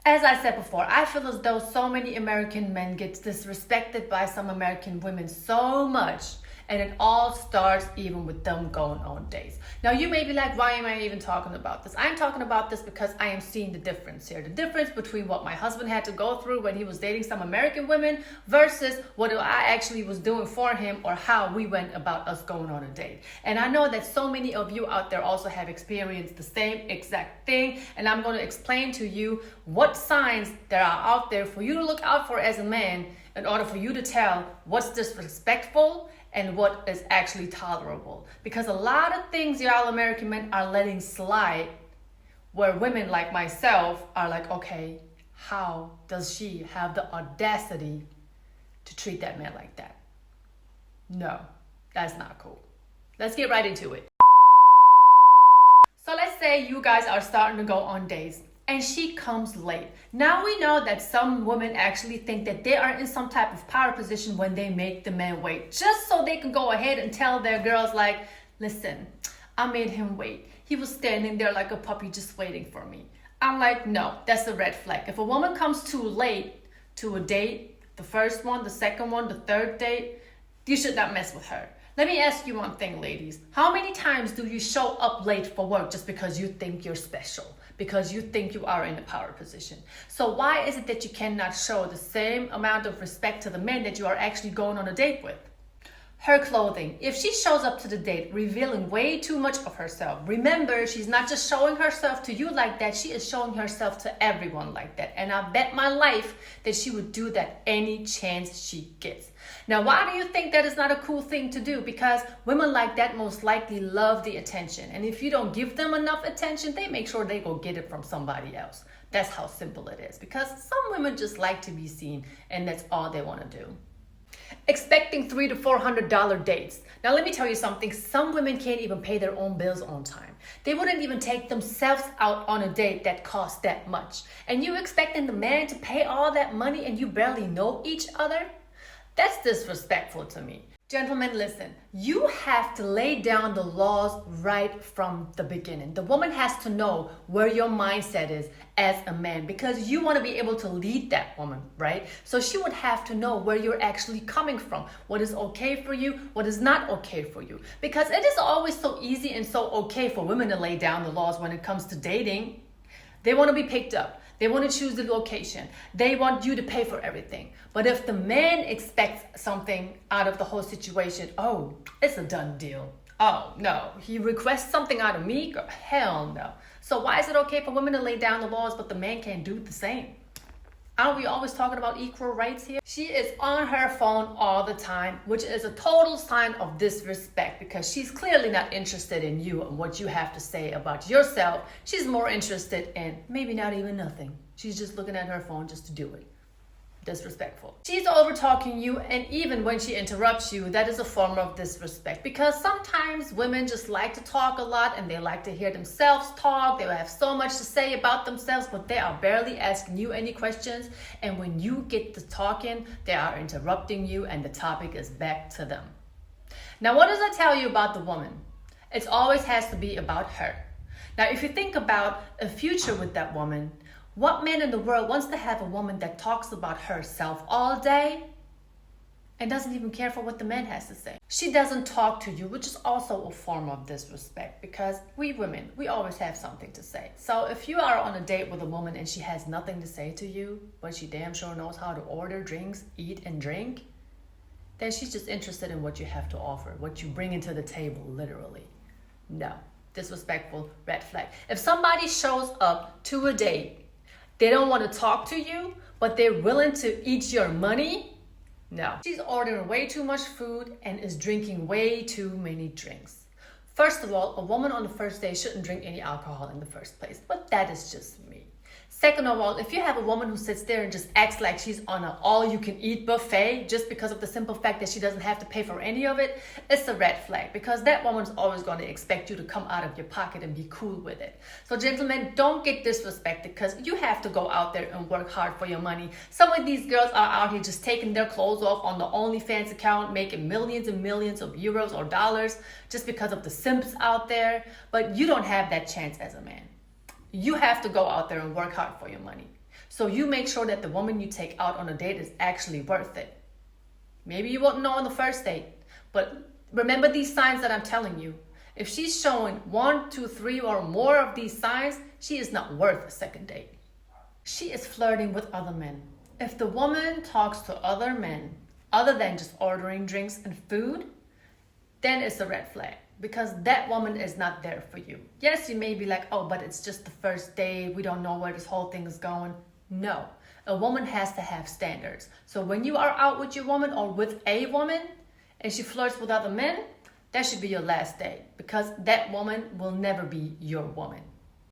As I said before, I feel as though so many American men get disrespected by some American women so much, and it all starts even with them going on dates. Now you may be like, why am I even talking about this? I'm talking about this because I am seeing the difference here. The difference between what my husband had to go through when he was dating some American women versus what I actually was doing for him, or how we went about us going on a date. And I know that so many of you out there also have experienced the same exact thing, and I'm going to explain to you what signs there are out there for you to look out for as a man in order for you to tell what's disrespectful and what is actually tolerable. Because a lot of things y'all American men are letting slide, where women like myself are like, okay, how does she have the audacity to treat that man like that? No, that's not cool. Let's get right into it. So let's say you guys are starting to go on dates and she comes late. Now we know that some women actually think that they are in some type of power position when they make the man wait, just so they can go ahead and tell their girls like, listen, I made him wait. He was standing there like a puppy just waiting for me. I'm like, no, that's a red flag. If a woman comes too late to a date, the first one, the second one, the third date, you should not mess with her. Let me ask you one thing, ladies. How many times do you show up late for work just because you think you're special? Because you think you are in a power position? So why is it that you cannot show the same amount of respect to the men that you are actually going on a date with? Her clothing. If she shows up to the date revealing way too much of herself, remember, she's not just showing herself to you like that, she is showing herself to everyone like that. And I bet my life that she would do that any chance she gets. Now, why do you think that is not a cool thing to do? Because women like that most likely love the attention. And if you don't give them enough attention, they make sure they go get it from somebody else. That's how simple it is. Because some women just like to be seen, and that's all they want to do. Expecting $300 to $400 dates. Now let me tell you something. Some women can't even pay their own bills on time. They wouldn't even take themselves out on a date that costs that much. And you expecting the man to pay all that money and you barely know each other? That's disrespectful to me. Gentlemen, listen, you have to lay down the laws right from the beginning. The woman has to know where your mindset is as a man, because you want to be able to lead that woman, right? So she would have to know where you're actually coming from, what is okay for you, what is not okay for you. Because it is always so easy and so okay for women to lay down the laws when it comes to dating. They want to be picked up. They want to choose the location. They want you to pay for everything. But if the man expects something out of the whole situation, oh, it's a done deal. Oh, no. He requests something out of me? Hell no. So why is it okay for women to lay down the laws, but the man can't do the same? Aren't we always talking about equal rights here? She is on her phone all the time, which is a total sign of disrespect, because she's clearly not interested in you and what you have to say about yourself. She's more interested in maybe not even nothing. She's just looking at her phone just to do it. Disrespectful. She's over talking you, and even when she interrupts you, that is a form of disrespect, because sometimes women just like to talk a lot and they like to hear themselves talk. They have so much to say about themselves, but they are barely asking you any questions. And when you get to talking, they are interrupting you and the topic is back to them. Now, what does that tell you about the woman? It always has to be about her. Now, if you think about a future with that woman, what man in the world wants to have a woman that talks about herself all day and doesn't even care for what the man has to say? She doesn't talk to you, which is also a form of disrespect, because we women, we always have something to say. So if you are on a date with a woman and she has nothing to say to you, but she damn sure knows how to order drinks, eat and drink, then she's just interested in what you have to offer, what you bring into the table, literally. No, disrespectful, red flag. If somebody shows up to a date, they don't want to talk to you, but they're willing to eat your money? No. She's ordering way too much food and is drinking way too many drinks. First of all, a woman on the first day shouldn't drink any alcohol in the first place, but that is just me. Second of all, if you have a woman who sits there and just acts like she's on an all-you-can-eat buffet just because of the simple fact that she doesn't have to pay for any of it, it's a red flag, because that woman's always going to expect you to come out of your pocket and be cool with it. So gentlemen, don't get disrespected, because you have to go out there and work hard for your money. Some of these girls are out here just taking their clothes off on the OnlyFans account, making millions and millions of euros or dollars just because of the simps out there. But you don't have that chance as a man. You have to go out there and work hard for your money. So you make sure that the woman you take out on a date is actually worth it. Maybe you won't know on the first date, but remember these signs that I'm telling you. If she's showing 1, 2, 3 or more of these signs, she is not worth a second date. She is flirting with other men. If the woman talks to other men, other than just ordering drinks and food, then it's a red flag, because that woman is not there for you. Yes, you may be like, oh, but it's just the first date. We don't know where this whole thing is going. No, a woman has to have standards. So when you are out with your woman or with a woman and she flirts with other men, that should be your last date, because that woman will never be your woman.